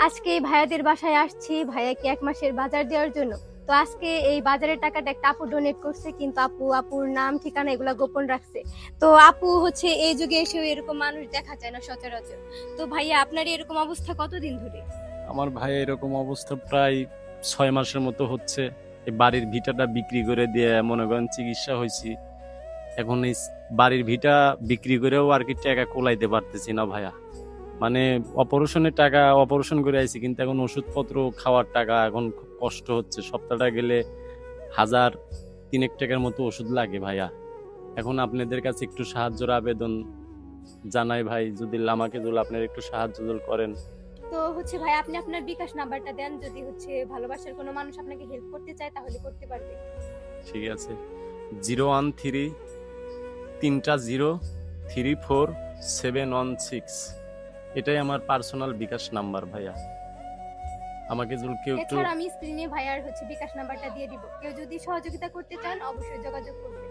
আজকে এই ভাইয়াদের বাসায় আসছি ভাইয়াকে 1 মাসের বাজার দেওয়ার জন্য। তো আজকে এই বাজারের টাকাটা একটা আপু ডোনেট করছে, কিন্তু আপুর নাম ঠিকানা এগুলা গোপন রাখছে। তো আপু হচ্ছে এই যুগে এসেও এরকম মানুষ দেখা যায় না সচরাচর। তো ভাইয়া আপনার এরকম অবস্থা কতদিন ধরে? আমার ভাই এরকম অবস্থা প্রায় 6 মাসের মতো হচ্ছে। এই বাড়ির ভিটাটা বিক্রি করে দিয়ে মনে করেন চিকিৎসা হয়েছি। এখন এই বাড়ির ভিটা বিক্রি করেও আর কি টাকা কোলাইতে পারতেছি না ভাইয়া। মানে অপারেশনের টাকা অপারেশন করে আইছি, কিন্তু এখন ওষুধপত্র খাওয়ার টাকা এখন খুব কষ্ট হচ্ছে। সপ্তাহটা গেলে 1000-3000 টাকার মতো ওষুধ লাগে ভাইয়া। এখন আপনাদের কাছে একটু সাহায্যের আবেদন জানাই ভাই, যদি আমাকে আপনার একটু সাহায্য করেন। তো হচ্ছে ভাই আপনি আপনার বিকাশ নাম্বারটা দেন, যদি হচ্ছে ভালোবাসার কোনো মানুষ আপনাকে হেল্প করতে চায় তাহলে করতে পারবে। ঠিক আছে, 013-340-34716, এটাই আমার পার্সোনাল বিকাশ নাম্বার ভাইয়া। আমাকে যদি কেউ একটু এছাড়া আমি স্ক্রিনে ভাইয়ার হচ্ছে বিকাশ নাম্বারটা দিয়ে দিব, কেউ যদি সহযোগিতা করতে চান অবশ্যই যোগাযোগ করবেন।